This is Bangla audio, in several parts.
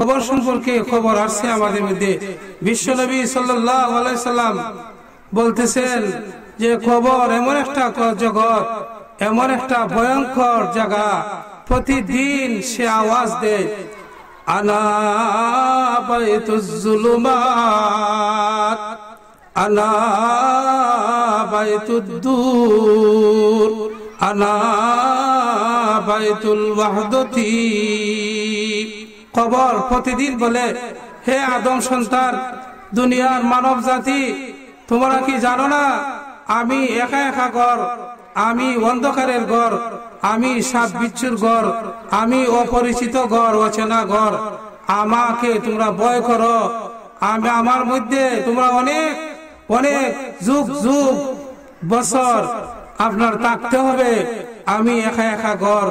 কবর সম্পর্কে খবর আসছে আমাদের মধ্যে। বিশ্বনবী সাল্লাল্লাহু আলাইহি সাল্লাম বলতেছেন যে কবর এমন একটা জগৎ, এমন একটা ভয়ঙ্কর জায়গা, প্রতিদিন সে আওয়াজ দেয়, আনা বাইতুজ জুলুমাত, আনা বাইতুদ দূর, আনা বাইতুল ওয়াহদতি। কবর প্রতিদিন বলে, হে আদম সন্তান, দুনিয়ার মানব জাতি, তোমরা কি জানো না আমি একা একা ঘর, আমি অন্ধকারের ঘর, আমি সাপ বিচ্ছুর ঘর, আমি অপরিচিত ঘর, অচেনা ঘর। আমাকে তোমরা ভয় করো, আমি আমার মধ্যে তোমরা অনেক অনেক যুগ যুগ বছর আপনার থাকতে হবে। আমি একা একা ঘর।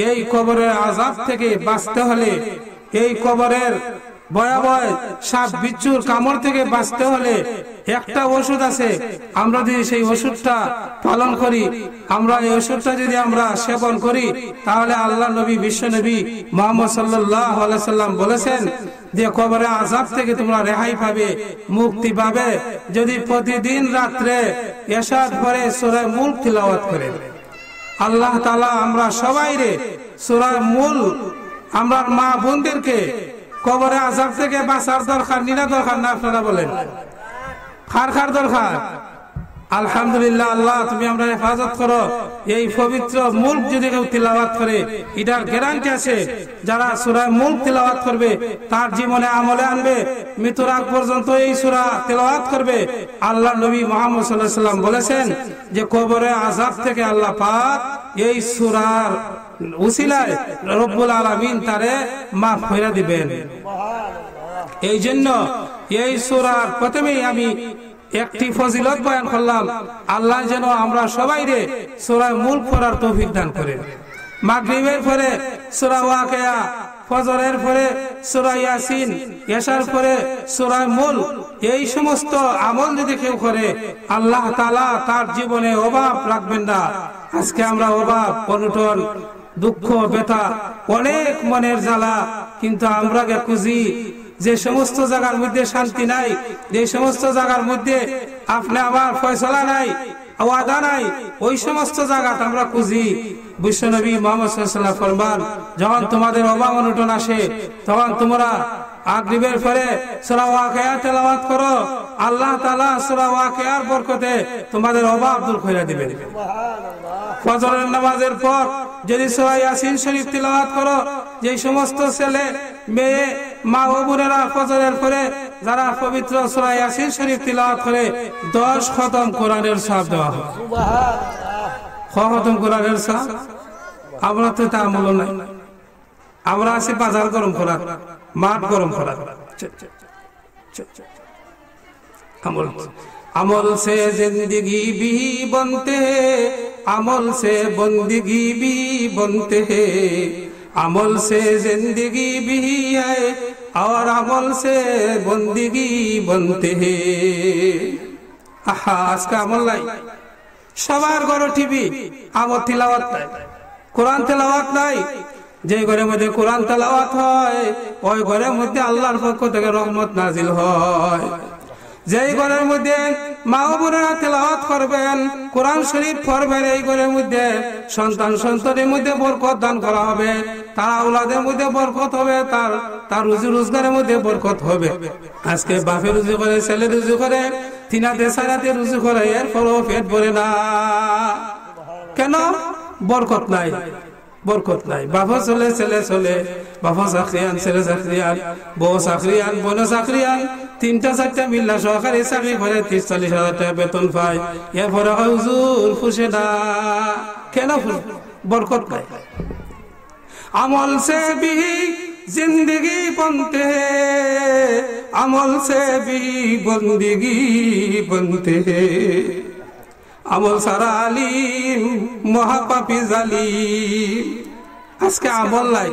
এই কবরের আযাব থেকে বাঁচতে হলে, এই কবরের ভয়াবহ সাপ বিচ্ছুর কামড় থেকে বাঁচতে হলে একটা ওষুধ আছে। আমরা যদি সেই ওষুধটা পালন করি, আমরা এই ওষুধটা যদি আমরা সেবন করি, তাহলে আল্লাহ নবী, বিশ্ব নবী মুহাম্মদ সাল্লাল্লাহু আলাইহি সাল্লাম বলেছেন যে কবরের আযাব থেকে তোমরা রেহাই পাবে, মুক্তি পাবে যদি প্রতিদিন রাত্রে এশার পরে সূরা মুলক তিলাওয়াত করে। আল্লাহ তাআলা আমরা সবাই রে সূরা মুলক, আমরা মা বোনদেরকে কবরে আযাব থেকে বাঁচার দরকার, নিনা দরকার না? আপনারা বলেন খার দরকার। আলহামদুলিল্লাহ, আল্লাহ তুমি আমরা হেফাজত করো। এই পবিত্র মুলক যদি কেউ তিলাওয়াত করে, এটার গ্যারান্টি আছে যারা সূরা মুলক তিলাওয়াত করবে তার জীবনে আমলে আনবে, মৃত্যুর আগ পর্যন্ত এই সূরা তিলাওয়াত করবে। আল্লাহ নবী মুহাম্মদ সাল্লাল্লাহু আলাইহি ওয়াসাল্লাম বলেছেন যে কবরে আযাব থেকে আল্লাহ পাক এই সূরার উসিলায় রব্বুল আলামিন তারে মাফ করে দিবেন। এই জন্য এই সূরার প্রথমেই আমি একটি ফজিলত বয়ান করলাম। আল্লাহ যেন আমরা সবাই রে সূরা মুলক পড়ার তৌফিক দান করেন। মাগরিবের পরে সূরা ওয়াকিয়া, ফজরের পরে সূরা ইয়াসিন, এশার পরে সূরা মুলক, এই সমস্ত আমল যদি কেউ করে আল্লাহ তাআলা তার জীবনে অভাব রাখবেন না। আজকে আমরা অভাব, অনটন, দুঃখ, ব্যথা, অনেক মনের জ্বালা, কিন্তু আমরা খুঁজি যে সমস্ত জায়গার মধ্যে শান্তি নাই, যে সমস্ত জায়গার মধ্যে আপনি আমার ফয়সালা নাই, ওয়াদা নাই, ওই সমস্ত জায়গাতে আমরা খুঁজি। বিশ্বনবী মুহাম্মদ সাল্লাল্লাহু আলাইহি ওয়াসাল্লাম ফরমান, যখন তোমাদের অভাব অনটন আসে তখন তোমরা মাগরিবের পরে সূরা ওয়াকিয়া তেলাওয়াত করো, আল্লাহ তাআলা সূরা ওয়াকিয়ার বরকতে তোমাদের অভাব দূর করে দিবেন। ফজরের নামাজের পর যদি সূরা ইয়াসিন শরীফ তিলাওয়াত করো, যে সমস্ত ছেলে মেয়ে মা ও বোনেরা ফজরের পরে যারা পবিত্র সূরা ইয়াসিন শরীফ তিলাওয়াত করে 10 খতম কোরআনের সওয়াব দেওয়া হয়। সুবহানাল্লাহ। খতম কোরআনের সওয়াব আমরা তো তা আমল নাই। আমরা আছি বাজার গরম করা, মাঠ গরম করা। अमल से जिंदगी भी बनते हैं, अमल से बंदगी भी बनते हैं, अमल से जिंदगी भी है और अमल से बंदगी बनते हैं। आहा, आज का अमल लाई सबार घरे टीवी, আমল তিলাওয়াত নাই, কোরআন তেলাওয়াত নাই। যে ঘরের মধ্যে কোরআন তেলাওয়াত হয় ওই ঘরের মধ্যে আল্লাহর পক্ষ থেকে রহমত নাজিল হয়। যে ঘরের মধ্যে মা ও বোনেরা তেলাওয়াত করবেন, কোরআন শরীফ পড়বেন, এই ঘরের মধ্যে সন্তান সন্ততির মধ্যে বরকত দান করা হবে, তার আওলাদের মধ্যে বরকত হবে, তার রুজি রোজগারের মধ্যে বরকত হবে। আজকে বাপে রুজি করে, ছেলে রুজি করে, তিনাতে সারাতে রুজি করে, এর ফলেও পেট ভরে না। কেন? বরকত নাই, বরকত নাই। বাবা চলে, ছেলে চলে, বাবা চাকরিয়ান, ছেলে চাকরিয়ান, বউ চাকরিয়ান, বোন চাকরিয়ান, 3-4টা মিল্লা সরকারি চাকরি করে 30-40 হাজার টাকা বেতন পায়, এরপরে হুজুর খুশি না। কেন? বরকত নাই। আমল সে भी जिंदगी बनते हैं, अमल से भी बंदगी बनते हैं, আমল সারা আলিম মহাপাপী জালিম। আজকে আমল নাই,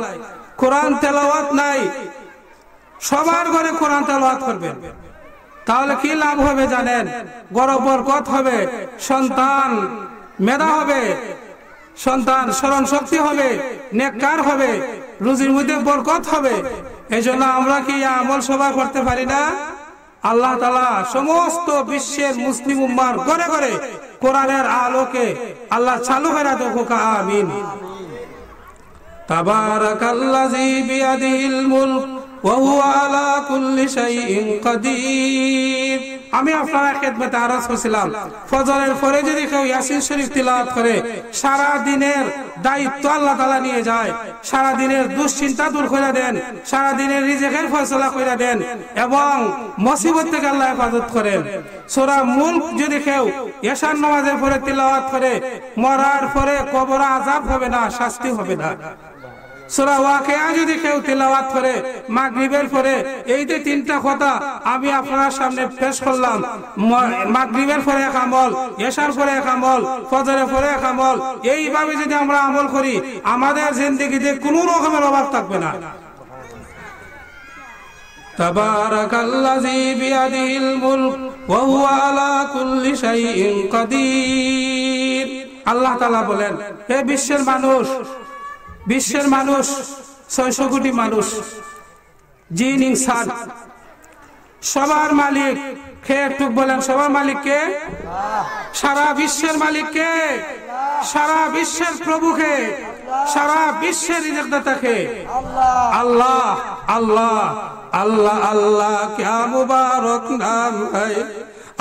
কোরআন তেলাওয়াত নাই। সবার ঘরে কোরআন তেলাওয়াত করবেন, তাহলে কি লাভ হবে জানেন? বড় বরকত হবে, সন্তান মেধা হবে, সন্তান স্মরণ শক্তি হবে, নেককার হবে, রুজির মধ্যে বরকত হবে। এজন্য আমরা কি আমল সভা করতে পারি না? আল্লাহ তাআলা সমস্ত বিশ্বের মুসলিম উম্মার ঘরে ঘরে কোরআনের আলোকে আল্লাহ চালু করে দেখ। আমিন। তাবারাকাল্লাযী বিয়াদিহিল মুলক ওয়া হুয়া আলা কুল্লি শাইইন কাদির। আমি আপনার খেদমতে আরজ করছিলাম, ফজরের পরে যদি কেউ ইয়াসিন শরীফ তিলাওয়াত করে সারা দিনের দায়িত্ব আল্লাহ তাআলা নিয়ে যায়, সারা দিনের দুশ্চিন্তা দূর করে দেন, সারা দিনের রিজিকের ফয়সালা করে দেন এবং মুসিবত থেকে আল্লাহ হেফাজত করেন। সূরা মুলক যদি কেউ এশার নামাজের পরে তিলাওয়াত করে মরার পরে কবর আযাব হবে না, শাস্তি হবে না। সূরা ওয়াকিয়া যদি কেউ তিলাওয়াত করে মাগরিবের পরে, এই যে তিনটা কথা আমি আপনার সামনে পেশ করলাম, মাগরিবের পরে এক আমল, এশার পরে এক আমল, ফজরের পরে এক আমল, এইভাবে যদি আমরা আমল করি আমাদের জিন্দেগিতে কোনো রকমের অভাব থাকবে না। তাবারাকাল্লাযী বিয়াদিহিল মুলক ওয়া হুয়া আলা কুল্লি শাইইন কাদির। আল্লাহ তাআলা বলেন, হে বিশ্বের মানুষ, বিশ্বের মানুষ 600 কোটি মানুষ, জিন ইনসান, সবার মালিক কে? একটু বলেন, সবার মালিক কে? সারা বিশ্বের মালিক কে? সারা বিশ্বের প্রভু কে? সারা বিশ্বের রিজিকদাতা কে? আল্লাহ। আল্লাহ আল্লাহ আল্লাহ क्या मुबारक नाम है,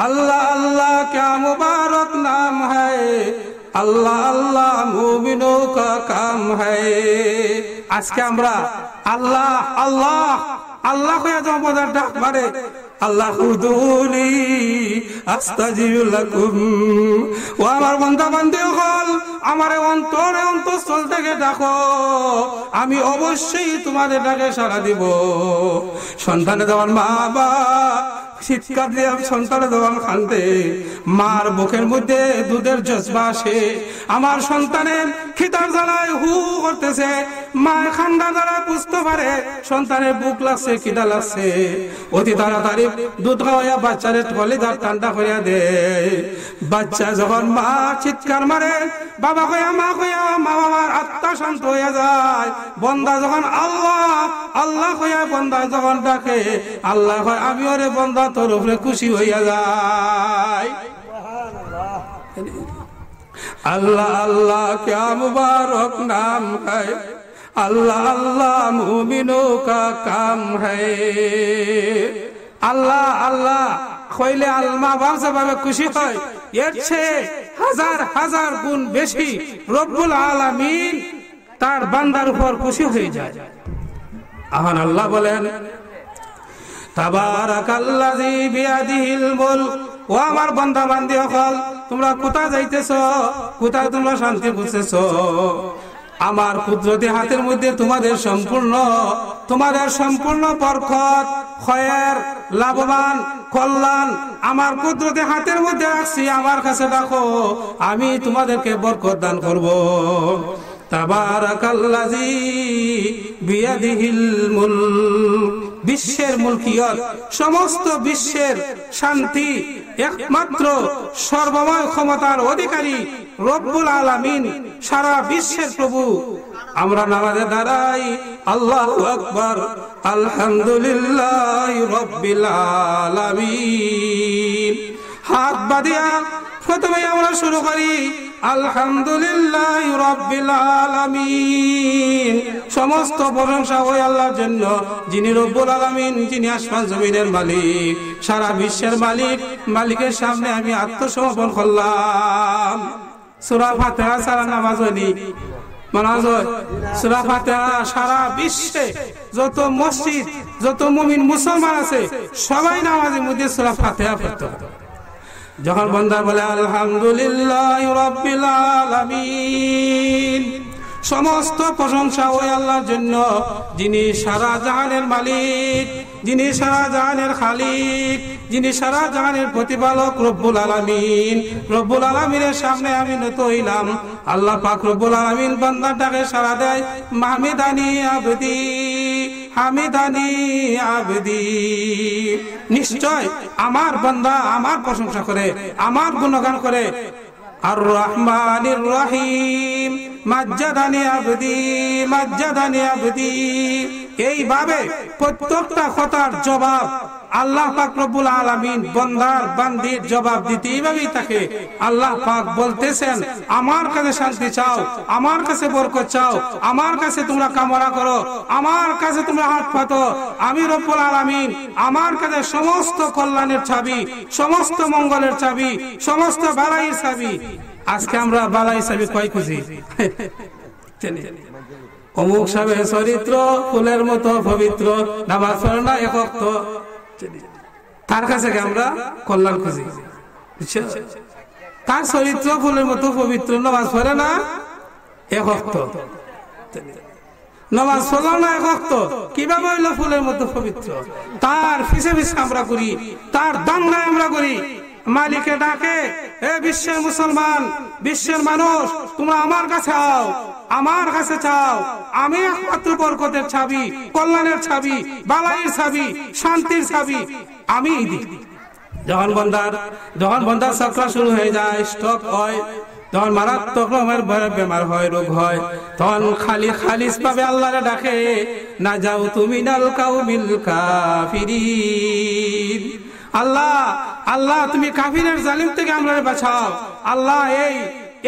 अल्लाह अल्लाह क्या मुबारक नाम है, अल्लाह अल्लाह मुमिनों का काम है। আজকে আমরা আল্লাহ আল্লাহ আল্লাহ হয়ে যাবো, মজার ডাক মারে আল্লাহ উদুনি আস্তাজিব লাকুম। ও আমার বান্দা বান্দি হল, আমার অন্তরে অন্তঃস্থল থেকে ডাকো, আমি অবশ্যই তোমাদের ডাকে সাড়া দিব। সন্তানে দেওয়ার মা বাবা চিৎকার দিয়ে সন্তানে দেওয়ার কান্দে, মার বুকের মধ্যে দুধের জজবা আসে, আমার সন্তানের খিদার জ্বালায় হু করতেছে, মা ঠান্ডা দ্বারা বুঝতে পারে সন্তানের বুক লাগছে, খিদা লাগছে, অতি তাড়াতাড়ি দুধ খাওয়াইয়া বাচ্চারে কলিজার ঠান্ডা করিয়া দে। বাচ্চা যখন মা চিৎকার মারে, বাবা কয়া মা কয়া, মা বাবার আত্মা শান্ত হইয়া যায়। বন্দা যখন আল্লাহ আল্লাহ কয়া বন্দা যখন ডাকে, আল্লাহ কয় আমি ওরে বন্দা তোর উপরে খুশি হইয়া যায়। अल्लाह अल्लाह क्या मुबारक नाम है, अल्लाह अल्लाह मुमिनों का काम है। আল্লাহ আল্লাহ কইলে আল্লাহ ভাবে খুশি হয়, এর চেয়ে হাজার হাজার গুণ বেশি রব্বুল আলামিন তার বান্দার উপর খুশি হয়ে যায়। এখন আল্লাহ বলেন, তাবারাকাল্লাযী বিয়াদিহিল মুলক। ও আমার বান্দা বান্দি হল, তোমরা কোথায় যাইতেছো, কোথায় তোমরা শান্তি খুঁজতেছো? আমার কুদরতি হাতের মধ্যে তোমাদের সম্পূর্ণ বরকত, খয়ের, লাভবান, কল্যাণ আমার কুদরতি হাতের মধ্যে রাখছি। আমার কাছে ডাকো, আমি তোমাদেরকে বরকত দান করব। তাবারাকাল্লাযী বিয়াদিহিল মুলক। বিশ্বের মুলকিয়ত, সমস্ত বিশ্বের শান্তি একমাত্র সর্বময় ক্ষমতার অধিকারী রব্বুল আলামিন, সারা বিশ্বের প্রভু। আমরা নামাজে দাঁড়াই আল্লাহু আকবার, আলহামদুলিল্লাহি রাব্বিল আলামিন। হাত বাঁধিয়া প্রথমে আমরা শুরু করি আলহামদুলিল্লাহি রাব্বিল আলামিন। সমস্ত প্রশংসা ওই আল্লাহর জন্য, যিনি রব্বুল আলামিন, যিনি আসমান জমিনের মালিক, সারা বিশ্বের মালিক। মালিকের সামনে আমি আত্মসমর্পণ করলাম। সূরা ফাতিহা ছাড়া নামাজ হয়নি, সূরা ফাতিহা সারা বিশ্বে যত মসজিদ, যত মুমিন মুসলমান আছে, সবাই নামাজের মধ্যে সূরা ফাতিহা পড়তে হবে। যখন বান্দা বলে আলহামদুলিল্লাহি রাব্বিল আলামিন, সমস্ত প্রশংসা ওই আল্লাহর জন্য, যিনি সারা জাহানের মালিক, যিনি সারা জাহানের খালিক, যিনি সারা জাহানের প্রতিপালক রব্বুল আলামিন। রব্বুল আলামিনের সামনে আমি নত হইলাম। আল্লাহ পাক রব্বুল আলামিন বান্দার ডাকে সাড়া দেয়, হামিদানি আবদি, হামিদানি আবদি। নিশ্চয় আমার বান্দা আমার প্রশংসা করে, আমার গুণগান করে। আর রহমানির রহিম, মাজ্জাদানি আবদি, মাজ্জাদানি আবদি। এইভাবে প্রত্যেকটা কথার জবাব আল্লাহ পাক রব্বুল আলামিন বান্দার বান্দির জবাব দিতে এইভাবেই থাকে। আল্লাহ পাক বলতেছেন আমার কাছে শান্তি চাও, আমার কাছে বরকত চাও, আমার কাছে তোমরা কামনা করো, আমার কাছে তোমরা হাত পাতো, আমি রব্বুল আলামিন আমার কাছে সমস্ত কল্যাণের চাবি, সমস্ত মঙ্গলের চাবি, সমস্ত বালাইয়ের চাবি। আজকে আমরা বালাই চাবি কয় খুঁজি? অমুক সাহেবের চরিত্র ফুলের মতো পবিত্র, নামাজ পড়ে না এক ওয়াক্ত, তার কাছে আমরা কল্যাণ খুঁজি। তার চরিত্র ফুলের মতো পবিত্র, নামাজ পড়ে না এক ওয়াক্ত, নামাজ পড়লো না এক ওয়াক্ত, কিভাবে হইলো ফুলের মতো পবিত্র? তার পিছে পিছে আমরা করি, তার দাঙ্গায় আমরা করি। মালিকে ডাকে, হে বিশ্বের মুসলমান, বিশ্বের মানুষ, তোমরা আমার কাছে আও, আমার কাছে চাও, আমি একমাত্র বরকতের চাবি, কল্যাণের চাবি, বালাইয়ের চাবি, শান্তির চাবি আমি দিই। যখন বন্দার চক্র শুরু হয়ে যায়, স্ট্রোক হয়, তখন মারাত্মক রকমের বেমার হয়, রোগ হয়, তখন খালিস ভাবে আল্লাহরে ডাকে, না যাও তুমি নাল কাউমিল কাফিরিন। আল্লাহ আল্লাহ তুমি কাফিরের জালিম থেকে আমরা বাঁচাও, আল্লাহ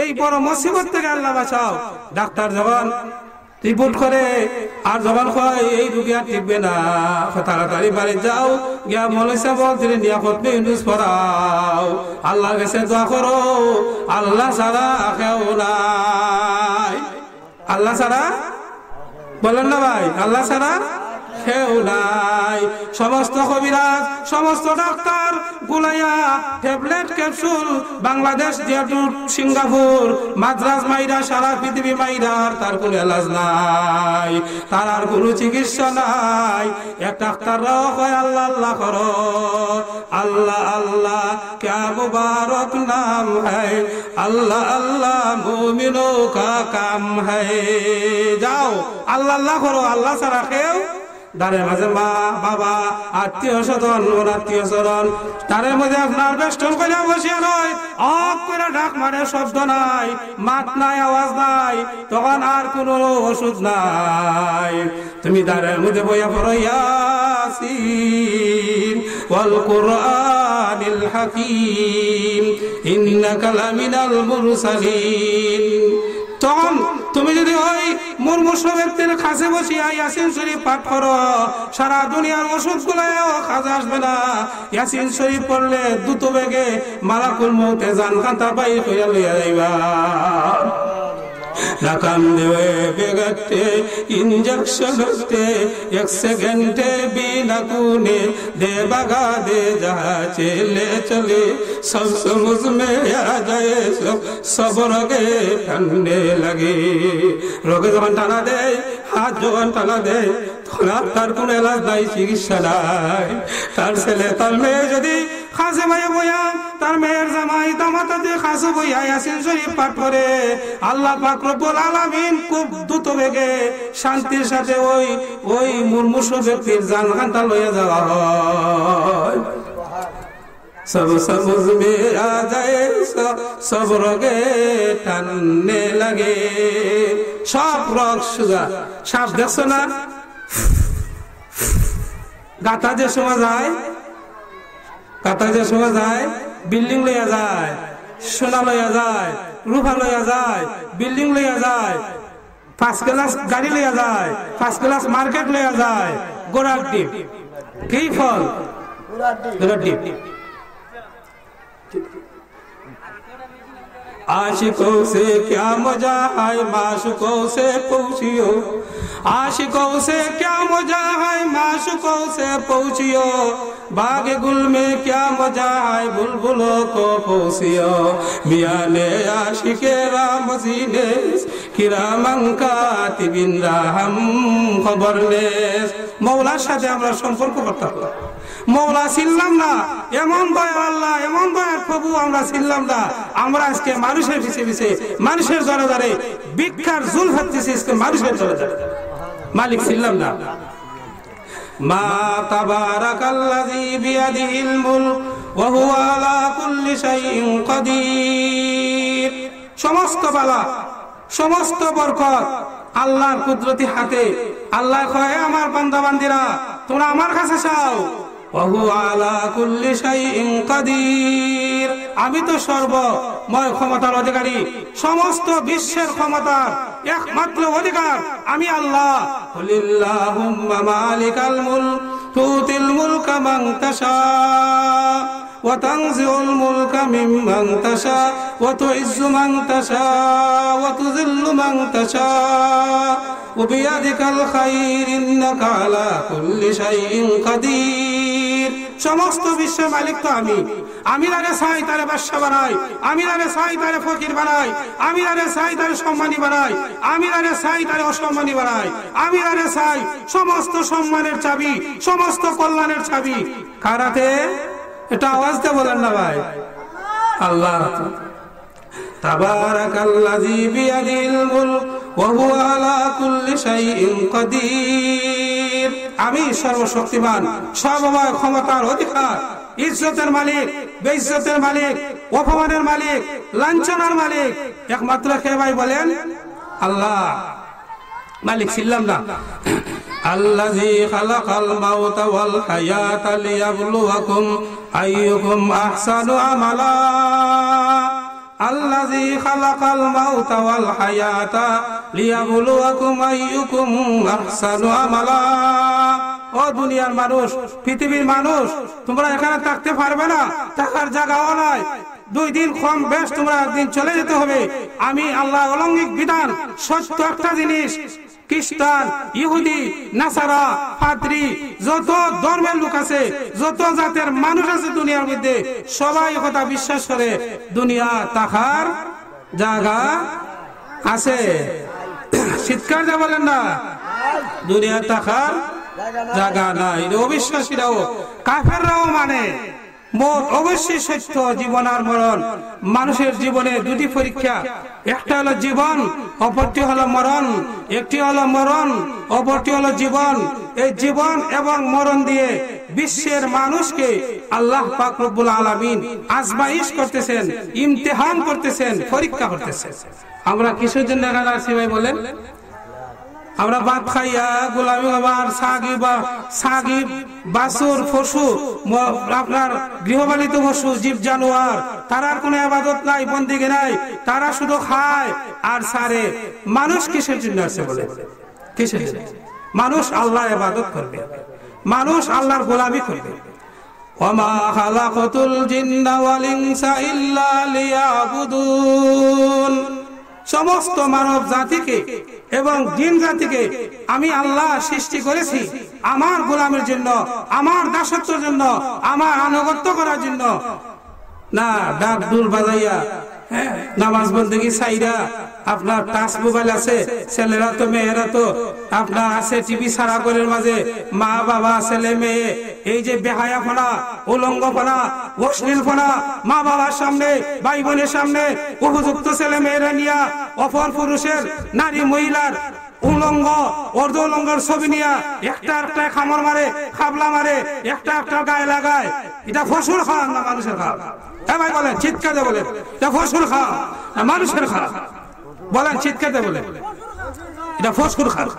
এই বড় মুসিবত থেকে আল্লাহ বাঁচাও। ডাক্তার যখন রিপোর্ট করে আর যখন কয় এই রোগী আর টিকবে না, তাড়াতাড়ি বাড়ি যাও, গিয়া মৌলানা বলতে নিয়াপদ ইউনুস পড়াও, আল্লাহর কাছে দোয়া করো, আল্লাহ ছাড়া কেউ নাই। আল্লাহ ছাড়া বলেন না ভাই, আল্লাহ ছাড়া কেউ নাই। সমস্ত কবিরাজ, সমস্ত ডাক্তার গুলাইয়া tablet capsule Bangladesh, Singapore, Madras মাইরা, সারা পৃথিবী মাইরা, তার কোনো এলাজ নাই, তার আর কোনো চিকিৎসা নাই। এক ডাক্তাররাও কয় আল্লাহ আল্লাহ করো, আল্লাহ আল্লাহ ক্যা মুবারক নাম হ্যায়, আল্লাহ আল্লাহ মুমিনো কা কাম হ্যায়। যাও আল্লাহ আল্লাহ করো, আল্লাহ ছাড়া কেউ দাঁড়ের মাঝে মা বাবা আত্মীয় স্বজন আত্মীয় স্বজন, তারের মধ্যে আপনার বেষ্টন করে বসিয়ে নয়, অক করে ডাক মারে, শব্দ নাই, মাত নাই, আওয়াজ নাই, তখন আর কোনো ওষুধ নাই। তুমি দাঁড়ের মধ্যে বইয়া পড়ো ইয়াসিন ওয়াল কুরআনিল হাকীম ইন্নাকা লামিনাল মুরসালিন। তখন তুমি যদি ওই মুমূর্ষ ব্যক্তির কাছে বসিয়া ইয়াসিন শরীফ পাঠ করো, সারা দুনিয়ার ওষুধ গুলাও কাজে আসবে না। ইয়াসিন শরীফ পড়লে দ্রুত বেগে মালাকুল মউতে জান কান্তা পাই কইয়া লইয়া যাইবা। নাকাম দেবে বেগাতে इंजेक्शन होते एक सेकंडे बिना कूने दे बगा दे जहाँ चले चले सब समझ में आ जाए, सब रोगे ठंडे लगे। रोगे जब टाना दे, हाथ जो टाना दे, थोड़ा तार कुने लाज दाई चिकित्सा दाई, तार से ले तार में जदी खासे भाई बोया, तार मेहर जमाई दामाता दे खासे बोया यासीन शरीफ पाठ करे, আল্লাহ পাক রব্বুল আলামিন খুব দ্রুত বেগে শান্তির সাথে ওই মুমূর্ষ ব্যক্তির জান কান্তা লইয়া যাওয়া হয়। সব সমঝ মে আ যায়, সব রোগে টাননে লাগে। সব রোগ সুগা সাপ দেখছো না, গাতা যে সময় যায়, বিল্ডিং লইয়া যায়, সোনা লইয়া যায়, রূপা লইয়া যায়, বিল্ডিং লইয়া যায়, ফার্স্ট ক্লাস গাড়ি লইয়া যায়, ফার্স্ট ক্লাস মার্কেট লইয়া যায়, গোড়ার ডিপ কি ফল, গোড়ার ডিপ। आशिकों से क्या मजा है माशुकों से पूछियो, आशिकों से क्या मजा है माशुकों से पूछियो, बाग गुल में क्या मजा है बुलबुलों को पूछियो, मियां ने आशिके राम सीने किरामन कातिबिन राहम खबर ने। मौलार সাথে আমরা সম্পর্ক করতাম, মৌলা ছিলাম না, এমন দয়ার আল্লাহ, এমন দয়ার প্রভু আমরা ছিলাম না। আমরা আজকে মানুষের পিছে পিছে, মানুষের দরে দরে ভিক্ষার জুল খাচ্ছি, আজকে মানুষের দরে দরে মালিক ছিলাম না। মা তাবারাকাল্লাযী বিয়াদিহিল মুলক ওয়া হুয়া আলা কুল্লি শাইইন কাদির। সমস্ত বালা, সমস্ত বরকত আল্লাহর কুদরতি হাতে। আল্লাহ কয় আমার বান্দা বান্দিরা তোমরা আমার কাছে চাও, আলা কুল্লি শাইইন কাদির, আমি তো সর্বময় ক্ষমতার অধিকারী, সমস্ত বিশ্বের ক্ষমতার একমাত্র অধিকার আমি আল্লাহ। কুলিল্লাহুম্মা মালিকাল মুলক তুতিল মুলকা মান তাশা ওয়া তানজিউল মুলকা মিম্মান তাশা ওয়া তুইজ্জু মান তাশা ওয়া তুযিল্লু মান তাশা ওয়া বিয়াদিকাল খায়র ইন্নাকা আলা কুল্লি শাইইন কাদির। সমস্ত বিশ্বের মালিক তো আমি। আমি তারে চাই তারে বাদশা বানাই, আমি তারে চাই তারে ফকির বানাই, আমি তারে চাই তারে সম্মানী বানাই, আমি তারে চাই তারে অসম্মানী বানাই, আমি তারে চাই সমস্ত সম্মানের চাবি, সমস্ত কল্যাণের চাবি কার হাতে? এটা আওয়াজ দিয়ে বলেন না ভাই, আল্লাহ। তাবারাকাল্লাযী বিয়াদিল মুলক ওয়া হুয়া আলা কুল্লি শাইইন কাদির। আমি সর্বশক্তিমান, সর্বময় ক্ষমতার অধিকার, ইজ্জতের মালিক, বেইজ্জতের মালিক, অপমানের মালিক, লাঞ্ছনার মালিক একমাত্র কে ভাই বলেন? আল্লাহ। মালিক ছিলাম না। আল্লাযী খালাকাল মাউতা ওয়াল হায়াতা লিয়াবলুয়াকুম আইয়ুকুম আহসানু আমালা। আল্লাযী খালাকাল মাউতা ওয়াল হায়াতা লিয়াবলুয়াকুম আইয়ুকুম আহসানু আমালা। ও দুনিয়ার মানুষ, পৃথিবীর মানুষ, তোমরা এখানে থাকতে পারবে না, থাকার জায়গাও নাই। 2 দিন কম বেশ তোমরা একদিন চলে যেতে হবে। আমি আল্লাহ অলৌকিক বিধান, সত্য একটা জিনিস, খ্রিস্টান, ইহুদি, নাসারা, পাদ্রী, যত ধর্মের লোক আছে, যত জাতের মানুষ আছে দুনিয়ার মধ্যে, সবাই কথা বিশ্বাস করে দুনিয়া থাকার জায়গা আছে। চিৎকার যা বলেন না, দুনিয়া থাকার জায়গা নাই। অবিশ্বাসীরাও কাফেররাও মানে মোট অবশ্যই সত্য, জীবন আর মরণ। মানুষের জীবনে 2টি পরীক্ষা, একটা হলো জীবন, অপরটি হলো মরণ। একটি হলো মরণ, অপরটি হলো জীবন। এই জীবন এবং মরণ দিয়ে বিশ্বের মানুষকে আল্লাহ পাক রব্বুল আলামিন আজমাইশ করতেছেন, ইমতিহান করতেছেন, পরীক্ষা করতেছেন। আমরা কিসের জন্য এখানে আসি ভাই বলেন? আমরা ভাত খাইয়া গোলামি হবার সাগিব বাছুর পশু, আপনার গৃহপালিত পশু, জীব জানোয়ার, তারার কোনো ইবাদত নাই, বন্দেগী নাই, তারা শুধু খায় আর সারে। মানুষ কিসের জন্য আছে বলে? কিসের জন্য? মানুষ আল্লাহ ইবাদত করবে, মানুষ আল্লাহর গোলামি করবে। ওয়ামা খালাকাতুল জিন্না ওয়াল ইনসা ইল্লা লিয়াবুদুন। সমস্ত মানব জাতিকে এবং জিন জাতিকে আমি আল্লাহ সৃষ্টি করেছি আমার গোলামের জন্য, আমার দাসত্বের জন্য, আমার আনুগত্য করার জন্য। না ডাক দুল বাজাইয়া নামাজ বন্দেগী সাইরা আপনার টাচ মোবাইল আছে, ছেলেরা তো মেয়েরা তো আপনার আছে টিভি সারা ঘরের মাঝে, মা বাবা ছেলে মেয়ে, এই যে বেহায়াপনা, উলঙ্গপনা, অশ্লীলপনা, মা বাবার সামনে, ভাই বোনের সামনে উপযুক্ত ছেলে মেয়েরা নিয়া অপর পুরুষের, নারী মহিলার উলঙ্গ অর্ধ উলঙ্গর ছবি নিয়া একটা একটা খামর মারে, খাবলা মারে, একটা একটা গায়ে লাগায়। এটা ফসল খাওয়া না মানুষের খাওয়া? হ্যাঁ ভাই বলেন, চিৎকারে বলেন, এটা ফসল খাওয়া না মানুষের খাওয়া? বলেন চিৎকারে বলেন, এটা ফসল খাওয়া।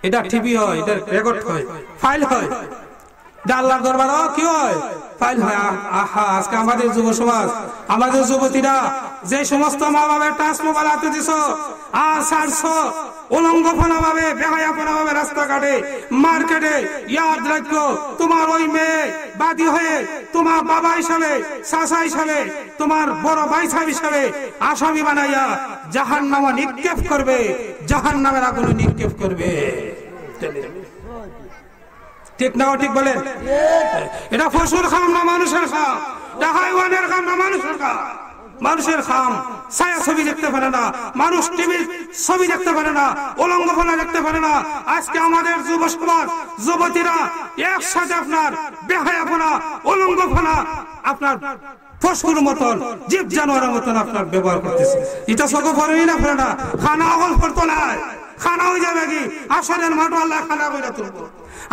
এটা টিভি হয়, এটা রেকর্ড হয়, ফাইল হয়, এটা আল্লাহর দরবারে কি হয়? ফাইল হয়। আহা, আজকে আমাদের যুব সমাজ, আমাদের যুবতীরা যে সমস্ত মা বাবার টাচ মোবাইল হাতে দিছ আর ছাড়ছো, উলঙ্গপনা ভাবে, বেহায়াপনা ভাবে রাস্তাঘাটে, মার্কেটে, ইয়াদ রাখো তোমার ওই মেয়ে বাদী হয়ে তোমার বাবা হিসাবে, চাচা হিসাবে, তোমার বড় ভাই সাহেব হিসাবে আসামি বানাইয়া জাহান্নামে নিক্ষেপ করবে, জাহান্নামের আগুনে নিক্ষেপ করবে। ঠিক না? ঠিক বলেন? এটা ফসল খাম না মানুষের খাম? এটা হাইওয়ানের খাম না মানুষের খাম? মানুষের খাম ছায়া ছবি দেখতে পারে না, মানুষ টিভির ছবি দেখতে পারে না, উলঙ্গপনা দেখতে পারে না। আজকে আমাদের যুব সমাজ, যুবতীরা একসাথে আপনার বেহায়াপনা, উলঙ্গপনা, আপনার পশুর মতন, জীব জানোয়ারের মতন আপনার ব্যবহার করতেছে। এটা চোখে পড়েই না, পড়ে না। খানা অগল করতো না, খানা হয়ে যাবে কি? আসরের মাঠ আল্লাহ খানা কইরা তুলবো,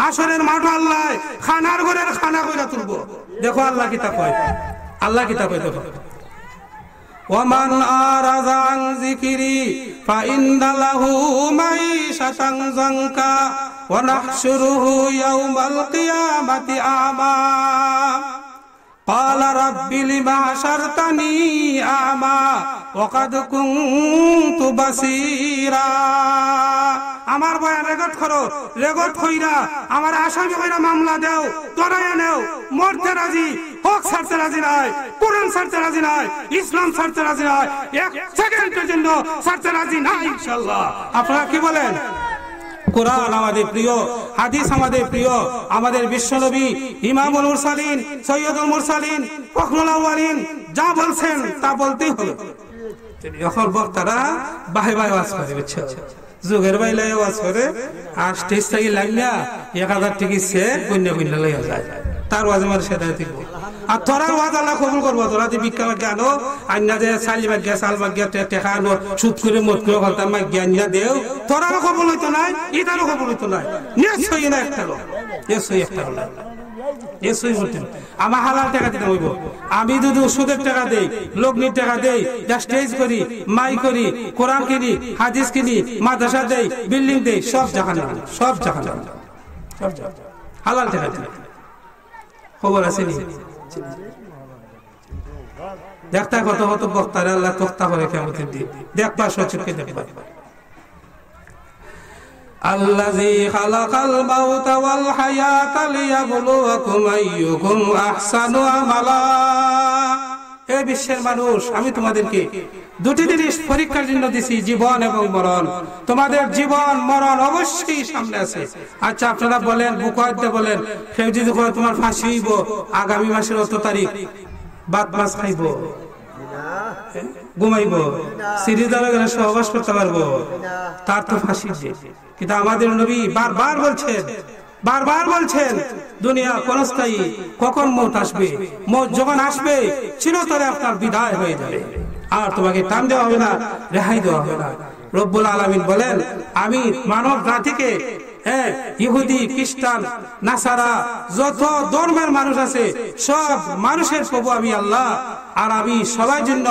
আসরের মাঠ আল্লাহ খানার ঘরের খানা কইরা তুলবো। দেখো আল্লাহ কিতা কয়, আল্লাহ কিতা কয়। দেখো ومن أعرض عن ذكري فإن له معيشة ضنكا ونحشره يوم القيامة أعمى قال رب لم حشرتني أعمى وقد كنت بصيرا আমার বয়ান রেকর্ড করো, রেকর্ড কইরা আমার আসামি কইরা মামলা দাও, ধরায়া নাও, মরতে রাজি, হক ছাড়তে রাজি নাই, কোরআন ছাড়তে রাজি নাই, ইসলাম ছাড়তে রাজি নাই, এক সেকেন্ডের জন্য ছাড়তে রাজি নাই ইনশাআল্লাহ। আপনারা কি বলেন? কোরআন আমাদের প্রিয়, হাদিস আমাদের প্রিয়, আমাদের বিশ্বনবী ইমামুল মুরসালিন সৈয়দুল মুরসালিন ফখরুল আউয়ালিন যা বলছেন তা বলতেই হবে। এখন বক্তারা বাহে বাহে ওয়াজ করে, বুঝছো, যুগের বাইলাই ওয়াজ করে, আর স্টেজ থেকে লাগলা 1000 টিকিট সে গুন্নে গুন্নে লইয়া যায়, তার ওয়াজ আমার সেটা দিব। আর তোরা ওয়াজ আল্লাহ কবুল করবো, তোরা যে ভিক্ষা মাগ্যা আনো, আন্না যে সালি মাগ্যা সাল মাগ্যা টেকা আনো, সুদ করে মদ করে হলতাম মাগ্যা আন্না দেও, তোরারও কবুল হইতো নাই, ইতারও কবুল হইতো নাই, নিশ্চয়ই না একটা লোক, নিশ্চয়ই একটা লোক, নিশ্চয়ই বলতেন আমার হালাল টাকা দিতে হইব। আমি যদি সুদের টাকা দেই, লগ্নির টাকা দেই, স্টেজ করি, মাই করি, কোরআন কিনি, হাদিস কিনি, মাদ্রাসা দেই, বিল্ডিং দেই, সব জাহান্নাম, সব জাহান্নাম, সব হালাল টাকা দিই। খবর আছে নি? দেখতা কত কত বক্তারা আল্লাহ তক্তা করে কিয়ামতের দিন, দেখবা সচক্ষে দেখবা। আল্লাযী খালাকাল মাউতা ওয়াল হায়াতা লিয়াবলুয়াকুম আইয়ুকুম আহসানু আমালা। এই বিশ্বের মানুষ, আমি তোমাদেরকে দুটি জিনিস পরীক্ষার জন্য দিছি, জীবন এবং মরণ। তোমাদের জীবন মরণ অবশ্যই সামনে আছে। আচ্ছা আপনারা বলেন, বুকাইতে বলেন, কেউ যদি কয় তোমার ফাঁসি হইব আগামী মাসের 8 তারিখ, ভাত মাছ খাইব, ঘুমাইব, সিরিজালে গেলে সহবাস করতে পারবো, তার তো ফাঁসি দিয়ে। কিন্তু আমাদের নবী বারবার বলছেন, বারবার বলছেন দুনিয়া ক্ষণস্থায়ী, কখন মৌত আসবে, মৌত যখন আসবে চিরতরে আপনার বিদায় হয়ে যাবে, আর তোমাকে টান দেওয়া হবে না, রেহাই দেওয়া হবে না। রব্বুল আলামিন বলেন, আমি মানব জাতিকে, ইহুদি, খ্রিস্টান, নাসারা, যত ধর্মের মানুষ আছে সব মানুষের প্রভু আমি আল্লাহ, আর আমি সবার জন্য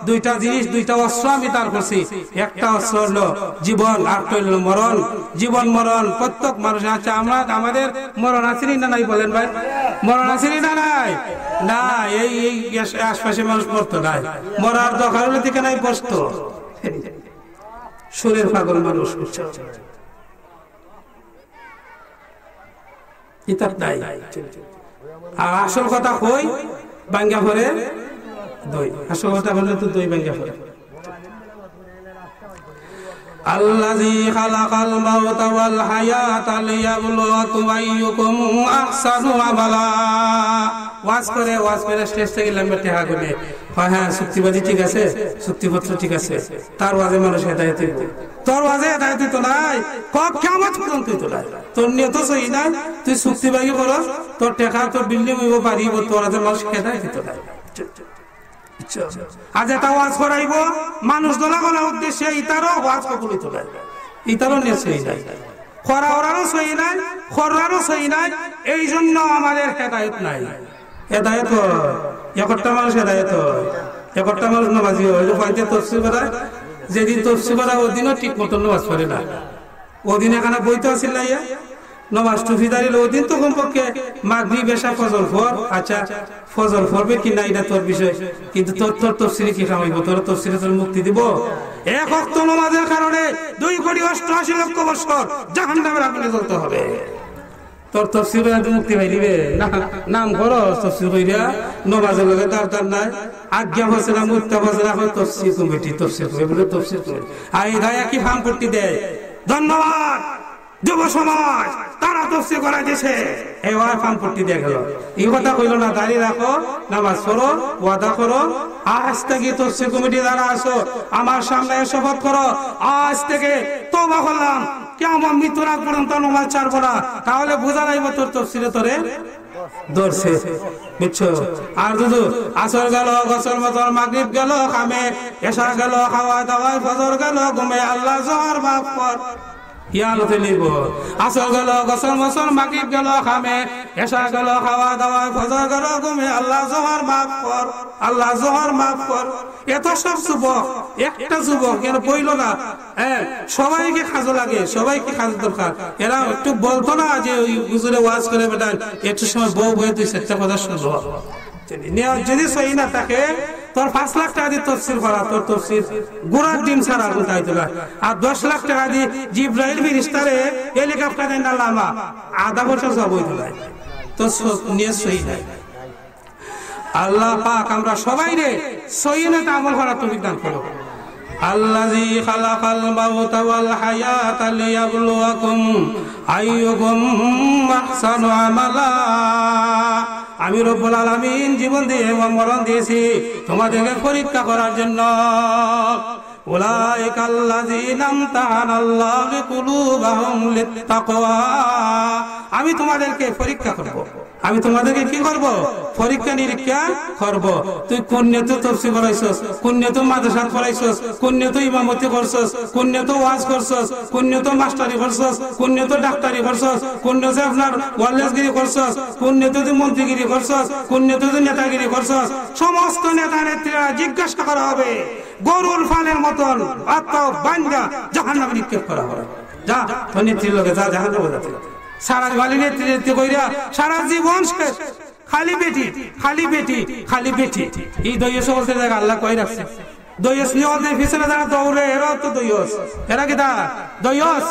দুইটা জিনিস, দুইটা অস্ত্র আমি তার করছি। একটা অস্ত্র হলো জীবন, আর হলো মরণ। জীবন মরণ প্রত্যেক মানুষ আছে। আমরা আমাদের মরণ আসেনি না নাই বলেন ভাই? মরণ আসেনি না নাই? না, এই আশপাশে মানুষ মরতো নাই, মরার দরকার হলে দিকে নাই বসত, সুরের পাগল মানুষ ইতার নাই। আর আসল কথা কই, বাঙ্গা ভরে দই, আসল কথা বললে তো দই বাঙ্গা ভরে। আল্লাযী খালাকাল মাউতা ওয়াল হায়াতা লিয়াবলুয়াকুম আইয়ুকুম আহসানু আমালা। ওয়াজ করে স্টেজ থেকে লম্বা টেহা করে, হ্যাঁ চুক্তিবাদী ঠিক আছে, চুক্তিপত্র ঠিক আছে, তার ওয়াজে মানুষ হেদায়েত হইব। তোর ওয়াজে হেদায়েত হইতো নাই, কিয়ামত পর্যন্ত হইতো নাই। তোর নিয়ত সহি নাই, তুই চুক্তিবাদী করস, তোর টেকা, তোর বিল্ডিং হইব, বাড়ি হইব, তোর ওয়াজে মানুষ হেদায়েত হইতো নাই। আজ এটা ওয়াজ করাইব মানুষ দলাগলার উদ্দেশ্যে, ইতারও ওয়াজ কবুল হইতো নাই, ইতারও নিয়ত সহি নাই, খরারও সহি নাই, খরারও সহি নাই। এই জন্য আমাদের হেদায়েত নাই। হেদায়েত একটা মানুষ, হেদায়েত একটা মানুষ নামাজি হয়, তফসির করায়, যেদিন তফসির করা ওদিনও ঠিক মতন নামাজ পড়ে না, ওদিন এখানে বইতে আসিল না, নামাজ টুফি দাঁড়িয়ে ওদিন তো কমপক্ষে মাগরিব এশা ফজর ফর, আচ্ছা ফজর ফরবে কি না এটা তোর বিষয়, কিন্তু তোর তফসিরে কি খামাইব, তোর তফসিরে তোর মুক্তি দিব? এক ওয়াক্ত নামাজের কারণে 2,88,00,000 বছর জাহান্নামের আগুনে জ্বলতে হবে। তোর তফসির মুক্তি পাই দিবে না? নাম করো তফসির কইরা, নামাজের লগে তার নাই, আজ্ঞা হচ্ছে না, মুক্তা হচ্ছে না, তফসির কমিটি তফসির করে বলে তফসির করে, আর এই দায় কি ফার্ম করতে দেয়। ধন্যবাদ যুব সমাজ, তারা তফসির করা দিয়েছে, এই ফার্ম করতে দিয়ে গেল। এই কথা কইল না, দাঁড়িয়ে রাখো, নামাজ পড়ো, ওয়াদা করো, আজ থেকে তফসির কমিটি যারা আসো আমার সামনে শপথ করো, আজ থেকে তওবা করলাম, কিয়ামত মৃত্যুর আগ পর্যন্ত নামাজ ছাড়বো না। তাহলে বোঝা যাইব তোর তফসিরে তোরে ধরছে, বুঝছো? আর যদি আসর গেল, গসল মতর, মাগরিব গেল কামে, এশা গেল খাওয়া দাওয়ায়, ফজর গেল ঘুমে, আল্লাহ জোহর মাফ কর, ইয়ালতে লিব। আসর গেল, গসল মসল, মাগরিব গেল কামে, এসা গেল খাওয়া দাওয়া, ফজর গেল ঘুমে, আল্লাহ জোহর মাফ কর, আল্লাহ জোহর মাফ কর। এত সব যুবক, একটা যুবক এর বইল না, সবাইকে খাজো লাগে, সবাইকে খাজো দরকার। এরা একটু বলতো না যে ওই হুজুরে ওয়াজ করে বেটান একটু সময় বউ বয়ে 2-4টা কথা শুনবো। যদি সহি না থাকে তোর 5 লাখ টাকা দিয়ে তফসির করা, তোর তফসির গোড়ার ডিম ছাড়া কোথায় তোলা। আর 10 লাখ টাকা দিয়ে জিব্রাইল ফেরেশতারে হেলিকপ্টার দেন নালামা, আধা বছর সব হই তোলায়, তো নিয়ে সহি নাই। আল্লাহ পাক আমরা সবাই রে সহি না আমল করার তৌফিক দান করো। আল্লাযী খালাকাল মাউতা ওয়াল হায়াতা লিয়াবলুয়াকুম আইয়ুকুম আহসানু আমালা। আমি রব্বুল আলামিন জীবন দিয়ে এবং মরণ দিয়েছি তোমাদেরকে পরীক্ষা করার জন্য। উলাইকাল্লাযীনা আমতাহানাল্লাহু কুলুবাহুম লিত্তাকওয়া। আমি তোমাদেরকে পরীক্ষা করব, আমি তোমাদেরকে কি করব? পরীক্ষা নিরীক্ষা করব। তুই কোন নিয়তে তাফসীর করাইছস, কোন নিয়তে মাদ্রাসা পড়াইছস, কোন নিয়তে ইমামতি করছস, কোন নিয়তে ওয়াজ করছস, কোন নিয়তে মাস্টারি করছস, কোন নিয়তে ডাক্তারি করছস, কোন নিয়তে আপনার ওয়ালেসগিরি করছস, কোন নিয়তে মন্ত্রীগিরি করছস, কোন নিয়তে নেতাগিরি করছস। সমস্ত নেতা নেত্রীরা জিজ্ঞাসা করা হবে, গরুর ফালের মতন আত্মা বান্দা জাহান্নামে নিক্ষেপ করা হবে। যা তোর নেত্রীর লোকে যা জাহান্নামে যাচ্ছে। সারা ভালো নেতৃত্ব কইরা সারা জীবন শেষ, খালি বেটি খালি বেটি খালি বেটি। এই দইয়স বলতে জায়গা আল্লাহ কই রাখছে। দইয়স নিয়তে পিছনে যারা দৌড়ে এরা তো দইয়স, এরা কি তা দইয়স?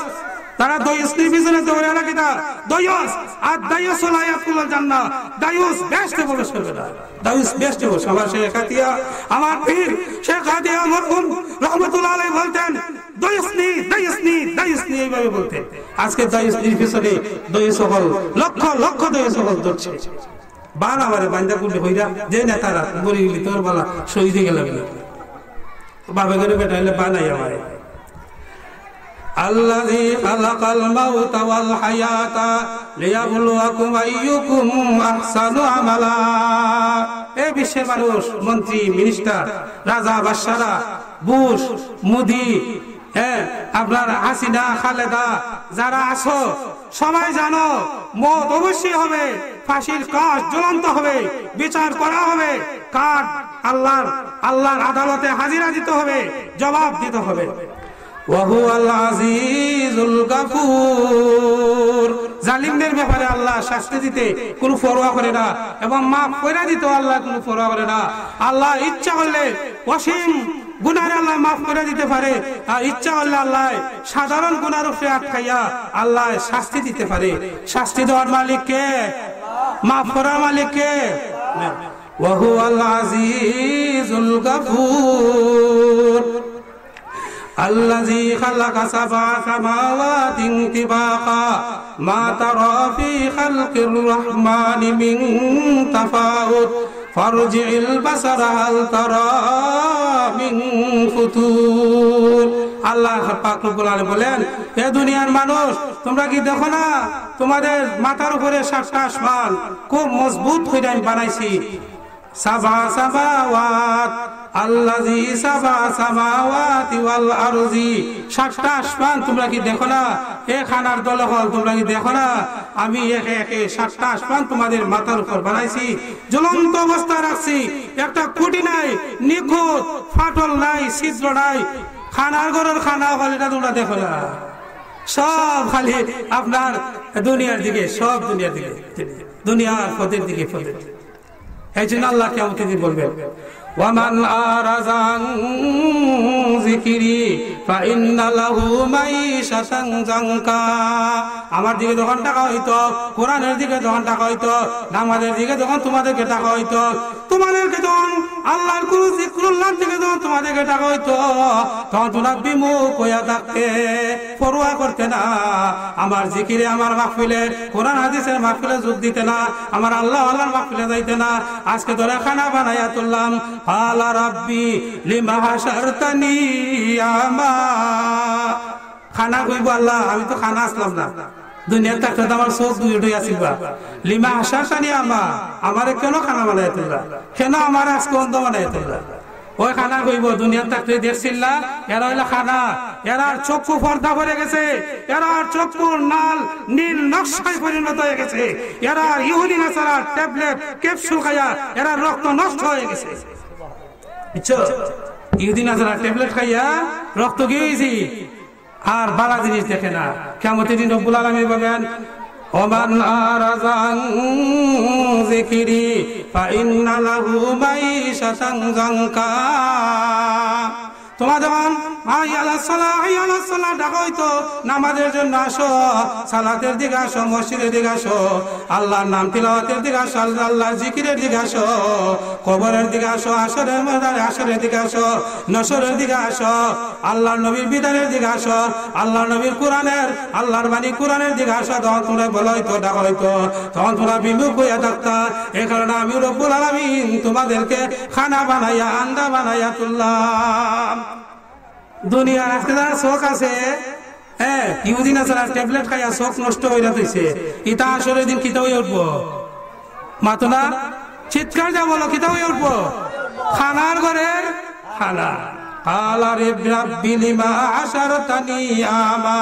তারা দইয়স নিয়ে পিছনে দৌড়ে, এরা কি তা দইয়স? আর দইয়স হলো আয়াতুল জান্নাহ, দইয়স বেহেশতে প্রবেশ করবে না, দইয়স বেহেশতে প্রবেশ। আমার শেখ হাতিয়া, আমার পীর শেখ হাতিয়া মরহুম রহমাতুল্লাহ আলাইহি বলতেন দইয়সনি দইয়সনি দইয়সনি এইভাবে বলতেন। আজকে দইয়সনির পিছনে দইয়স হল লক্ষ লক্ষ দইয়স হল দৌড়ছে। বানা আমারে বান্দা কুলি হইরা যে নেতারা মরে গেলি তোর বালা শহীদ হয়ে গেলাম, বাবা করে বেটা হইলে বানাই আমারে। আল্লাযী খালাকাল মাউতা ওয়াল হায়াতা লিয়াবলুয়াকুম আইয়ুকুম আহসানু আমালা। এই বিশ্বের মানুষ, মন্ত্রী মিনিস্টার, রাজা বাদশারা, বুশ মোদি, আপনার হাসিনা খালেদা যারা আছো সবাই জানো মত অবশ্যই হবে, ফাঁসির কাজ জ্বলন্ত হবে, বিচার করা হবে, কাঠ আল্লাহর আদালতে হাজিরা দিতে হবে, জবাব দিতে হবে। ওয়াহুয়াল আজিজুল গাফুর। জালিমদের ব্যাপারে আল্লাহ শাস্তি দিতে কোনো পরোয়া করে না এবং মাফ করে দিতে আল্লাহ কোনো পরোয়া করে না। আল্লাহ ইচ্ছা করলে অসীম গুনাহ আল্লাহ মাফ করে দিতে পারে, আর ইচ্ছা করলে আল্লাহ সাধারণ গুনার উপরে আটকাইয়া আল্লাহ শাস্তি দিতে পারে। শাস্তি দেওয়ার মালিক কে? মাফ করার মালিক কে? ওয়াহুয়াল আজিজুল গাফুর। الذي خلق 7 سماوات طباقا ما ترى في خلق الرحمن من تفاوت فارجع البصر هل ترى من فطور। আল্লাহ পাক রব্বুল আলামিন বলেন, হে দুনিয়ার মানুষ, তোমরা কি দেখো না তোমাদের মাথার উপরে 7টা আসমান খুব মজবুত করে আমি বানাইছি। 7 সামাওয়াত, আল্লাযী 7 সামাওয়াতি ওয়াল আরজি। 7টা আসমান তোমরা কি দেখো না? এ খানার দলহল তোমরা কি দেখো না? আমি একে একে 7টা আসমান তোমাদের মাথার উপর বানাইছি, জ্বলন্ত অবস্থা রাখছি, একটা খুঁটি নাই, নিখুঁত, ফাটল নাই, ছিদ্র নাই। খানার ঘরের খানা হল এটা তোমরা দেখো না, সব খালি আপনার দুনিয়ার দিকে, সব দুনিয়ার দিকে, দুনিয়ার পথের দিকে পথের। এই জন্য আল্লাহ কিয়ামতের দিন বলবেন, ওয়ামান আরাযা আন যিকরি ফাইন্না লাহু মাইশাতান যানকা। আমার দিকে যখন টাকা হইতো, কোরআনের দিকে যখন টাকা হইতো, নামাজের দিকে যখন তোমাদেরকে টাকা হইতো, তোমাদেরকে যখন আল্লাহর কুরু যিকরুল্লাহর দিকে যখন তোমাদেরকে টাকা হইতো, তখন তোমরা বিমুখ হইয়া থাকতে, পরোয়া করতে না। আমার জিকিরে, আমার মাহফিলে, কোরআন হাদিসের মাহফিলে যোগ দিতে না, আমার আল্লাহর মাহফিলে যাইতে না। আজকে তোরা খানা বানাইয়া তুললাম, আলা রাব্বি লিমা হাশারতানি আমা। খানা কইব আল্লাহ, আমি তো খানা আসলাম না, দুনিয়ার থাকতে আমার চোখ দুইটাই আছিল। লিমা হাশারতানি আমা, আমারে কেন খানা বানাই তুললা, কেন আমার আজকে অন্ধ বানাই তুললা? ওই খানা কইব দুনিয়া থাকতে দেখছিল না এরা হইলো খানা এরার চক্ষু পর্দা পড়ে গেছে এরার চক্ষুর নাল নীল নকশায় পরিণত হয়ে গেছে এরা ইহুদি নাসারা ট্যাবলেট ক্যাপসুল খায়া এরা রক্ত নষ্ট হয়ে গেছে বুঝছো ইহুদি নাসারা ট্যাবলেট খাইয়া রক্ত গিয়েছি আর বালা জিনিস দেখে না কিয়ামতের দিন রব্বুল আলামিন বলেন ওমান আরাযান যিকরি ফাইন্না লাহু মাইশাতান যানকা তোমার যখন ডাকা হইতো নামাজের জন্য আসো সালাতের দিকে আসো মসজিদের দিকে আসো আল্লাহর নাম তিলাওয়াতের দিকে আসো আল্লাহর জিকিরের দিকে আসো কবরের দিকে আসো আসরের ময়দানে আসরের দিকে আসো নসরের দিকে আসো আল্লাহর নবীর বিধানের দিকে আসো আল্লাহর নবীর কোরআনের আল্লাহর বাণী কোরআনের দিকে আসো তখন তোমরা বলা হইতো ডাকা হইতো তখন তোমরা বিমুখ হইয়া থাকতা এই কারণে আমি রব্বুল আলামিন তোমাদেরকে খানা বানাইয়া আন্দা বানাইয়া তুললাম দুনিয়ার আজকে যারা শোক আছে হ্যাঁ ইহুদি নাসারা ট্যাবলেট খাইয়া শোক নষ্ট হয়ে যাচ্ছে ইতা আসলে দিন কিতা হয়ে উঠবো মাতো না চিৎকার যা বলো কিতা হয়ে উঠবো খানার ঘরের খানা আলারে রাব্বি লিমা আশারতানি আমা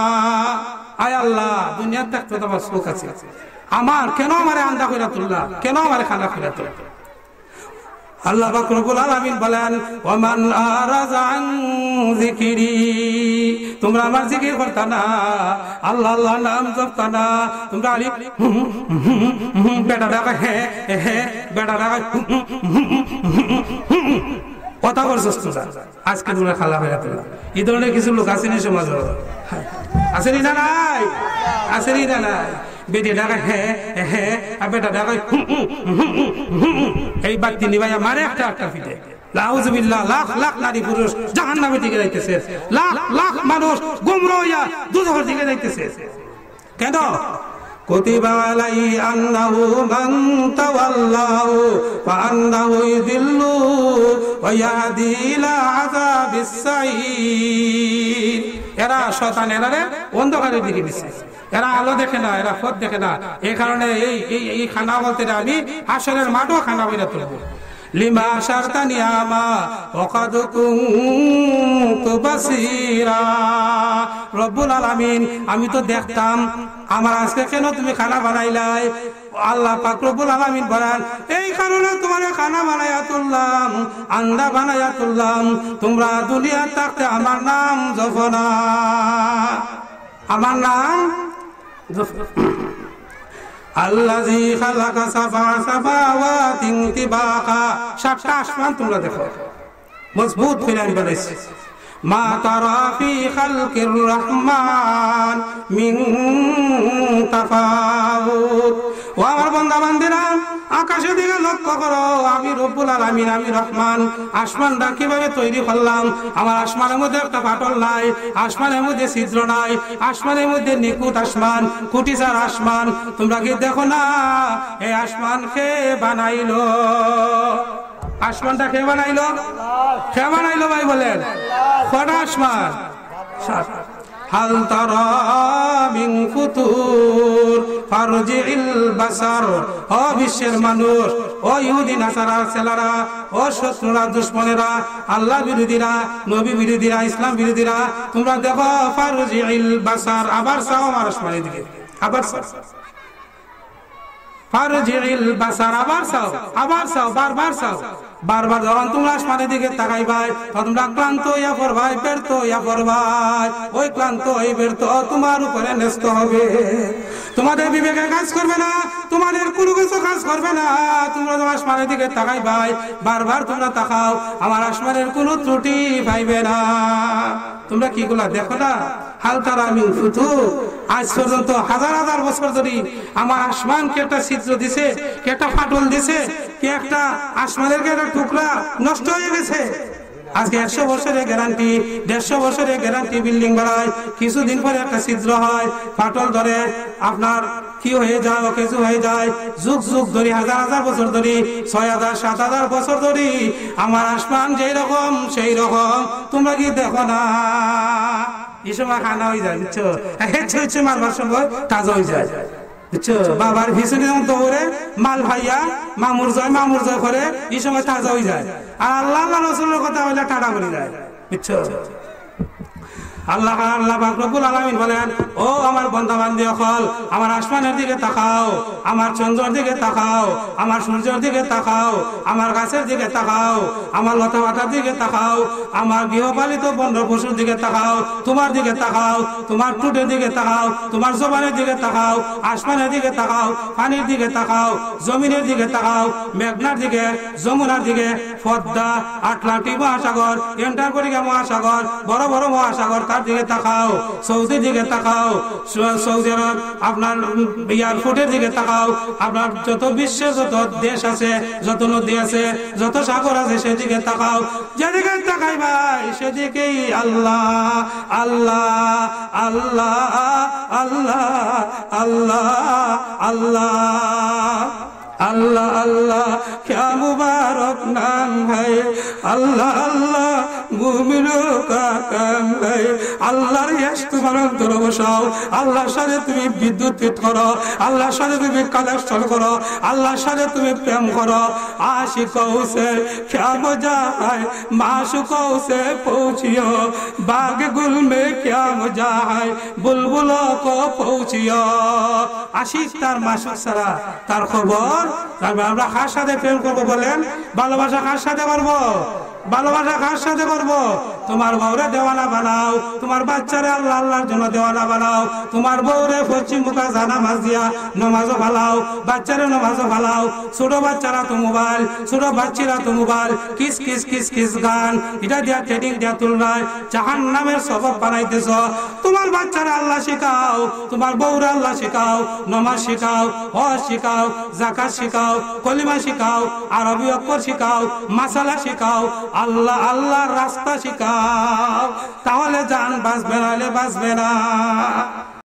আয় আল্লাহ দুনিয়ার থাকতে তোমার শোক আছে আমার কেন আমারে আন্দা কইরা তুললা কেন আমারে খানা কইরা তুললা আল্লাহ পাক রব্বুল আলামিন বলেন ওমান আরাযা আন যিকরি তোমরা আমার জিকির করতা না আল্লাহ আল্লাহ নাম জপতা না তোমরা আলিফ বেটা ডাকা হে হে বেটা ডাকা কথা বলছস তোরা আজকে তোমরা খালা হয়ে গেল এই ধরনের কিছু লোক আছে না সমাজে আসেনি না নাই আসেনি না নাই বেটি ডাকা হে হে আর বেটা ডাকা এই বাতি নিবাইয়া মারে একটা একটা ফিটে লাউযুবিল্লাহ লাখ লাখ নারী পুরুষ জাহান্নামের দিকে যাইতেছে লাখ লাখ মানুষ গুমরা হইয়া দুজখের দিকে যাইতেছে কেন কুতিবা আলাইহি আন্নাহু মান তাওয়াল্লাহু ফাআন্নাহু ইযিল্লু ওয়া ইয়াহদি ইলা আযাবিস সাঈর এরা শয়তান এরারে অন্ধকারের দিকে দিছে এরা আলো দেখে না এরা পথ দেখে না এই কারণে এই খানা বলতে আমি আসরের মাঠও খানা বইরা তুলব লিমা শারতানি আমা ওয়াকাদ কুনতু বাসীরা রব্বুল আলামিন আমি তো দেখতাম আমার আজকে কেন তুমি খানা বানাইলাই আল্লাহ পাক রব্বুল আলামিন বলেন এই কারণে তোমারে খানা বানাইয়া তুললাম আন্দা বানাইয়া তুললাম তোমরা দুনিয়ার থাকতে আমার নাম জপো না আমার নাম আল্লাযী খালাকা সাবআ সামাওয়াতিন তিবাকা সাতটা আসমান তোমরা দেখো মজবুত করে আমি বানাইছি মা তারা ফি খালকির রহমান মিন তাফাউত ও আমার বান্দা বান্দিরা আকাশের দিকে লক্ষ্য করো আমি রব্বুল আলামিন আমি রহমান আসমানটা কিভাবে তৈরি করলাম আমার আসমানের মধ্যে একটা ফাটল নাই আসমানের মধ্যে ছিদ্র নাই আসমানের মধ্যে নিখুঁত আসমান কুটিসার আসমান তোমরা কি দেখো না এই আসমান কে বানাইলো আসমানটা কে বানাইলো কে বানাইলো ভাই বলেন কটা আসমান হাল তারা মিন ফুতুর ফারজিল বাসার ও বিশ্বের মানুষ ও ইহুদি নাসারা ছেলেরা ও শত্রুরা দুশমনেরা আল্লাহ বিরোধীরা নবী বিরোধীরা ইসলাম বিরোধীরা তোমরা দেখো ফারজিল বাসার আবার চাও আমার আসমানের দিকে আবার চাও ফারজিল বাসার আবার চাও বারবার চাও বারবার যখন তোমরা আসমানের দিকে তাকাইবাই তোমরা ক্লান্ত হইয়া পড়বাই ব্যর্থ হইয়া পড়বাই ওই ক্লান্ত ওই ব্যর্থ তোমার উপরে ন্যস্ত হবে তোমাদের বিবেকে কাজ করবে না তোমাদের কোনো কিছু কাজ করবে না তোমরা যখন আসমানের দিকে তাকাইবাই বারবার তোমরা তাকাও আমার আসমানের কোনো ত্রুটি পাইবে না তোমরা কি গুলা দেখো না হাল তারা মিন ফুতুর আজ পর্যন্ত হাজার হাজার বছর ধরে আমার আসমানকে একটা ছিদ্র দিছে কে একটা ফাটল দিছে কে একটা আসমানের একটা টুকরা নষ্ট হয়ে গেছে আজকে 100 বছরের গ্যারান্টি 150 বছরের গ্যারান্টি বিল্ডিং বানায় কিছুদিন পরে একটা ছিদ্র হয় ফাটল ধরে আপনার কি হয়ে যায় কিছু হয়ে যায় যুগ যুগ ধরে হাজার হাজার বছর ধরে 6000 7000 বছর ধরে আমার আসমান যেই রকম সেই রকম তোমরা কি দেখো না এই সময় খানা হয়ে যায় বুঝছো মারবার সময় তাজা হয়ে যায় বুঝছো বাবার পিছনে যেমন দৌড়ে মাল ভাইয়া মামুর জয় করে এই সময় তাজা হয়ে যায় আর আল্লাহ রসুলের কথা হইলে টাটা করে যায় বুঝছো আল্লাহ পাক রব্বুল আলামিন বলেন ও আমার বান্দা-বান্দী সকল আমার আসমানের দিকে তাকাও আমার চন্দ্রের দিকে তাকাও আমার সূর্যের দিকে তাকাও আমার গাছের দিকে তাকাও আমার লতা পাতার দিকে তাকাও আমার গৃহপালিত বন্য পশুর দিকে তাকাও তোমার দিকে তাকাও তোমার টুটের দিকে তাকাও তোমার জবানের দিকে তাকাও আসমানের দিকে তাকাও পানির দিকে তাকাও জমিনের দিকে তাকাও মেঘনার দিকে যমুনার দিকে পদ্মা আটলান্টিক মহাসাগর এন্টারকটিকা মহাসাগর বড় বড় মহাসাগর তার দিকে তাকাও সৌদির দিকে তাকাও সৌদি আরব আপনার এয়ারপোর্টের দিকে তাকাও আপনার যত বিশ্বের যত দেশ আছে যত নদী আছে যত সাগর আছে সেদিকে তাকাও যেদিকে তাকাই ভাই সেদিকেই আল্লাহ আল্লাহ আল্লাহ আল্লাহ আল্লাহ আল্লাহ अल्लाह अल्लाह क्या मुबारक नाम है अल्लाह अल्लाह मुमिनों का काम है अल्लाह यश तुम्हारे अंदर बसाओ अल्लाह साथे तुम्हें विद्युत फिट करो अल्लाह साथे तुम्हें कलेक्शन करो अल्लाह साथे तुम्हें प्रेम करो आशिकों से क्या मजा है माशूकों से पूछियो बाग गुल में क्या मजा है बुलबुलों को पूछियो आशिक तार माशूक सारा तार खबर আমরা কার সাথে প্রেম করবো বলেন ভালোবাসা কার সাথে করবো ভালোবাসা কার সাথে করবো তোমার বউরে দেওয়ানা বানাও তোমার বাচ্চারে আল্লাহ আল্লাহর জন্য দেওয়ানা বানাও তোমার বউরে পশ্চিম মুখা নামাজ দিয়া নামাজও ভালাও বাচ্চারে নামাজও ভালাও ছোট বাচ্চারা তো মোবাইল ছোট বাচ্চারা তো mobile kiss kiss kiss kiss গান এটা দিয়া ট্রেডিং দিয়া তুলনায় জাহান্নামের সবব বানাইতেছ তোমার বাচ্চারা আল্লাহ শিখাও তোমার বউরে আল্লাহ শিখাও নামাজ শিখাও হজ শিখাও যাকাত শিখাও কলিমা শিখাও আরবি অক্ষর শিখাও মাসালা শিখাও আল্লাহ আল্লাহর রাস্তা শিখাও তাহলে জান বাঁচবে নাহলে বাঁচবে না।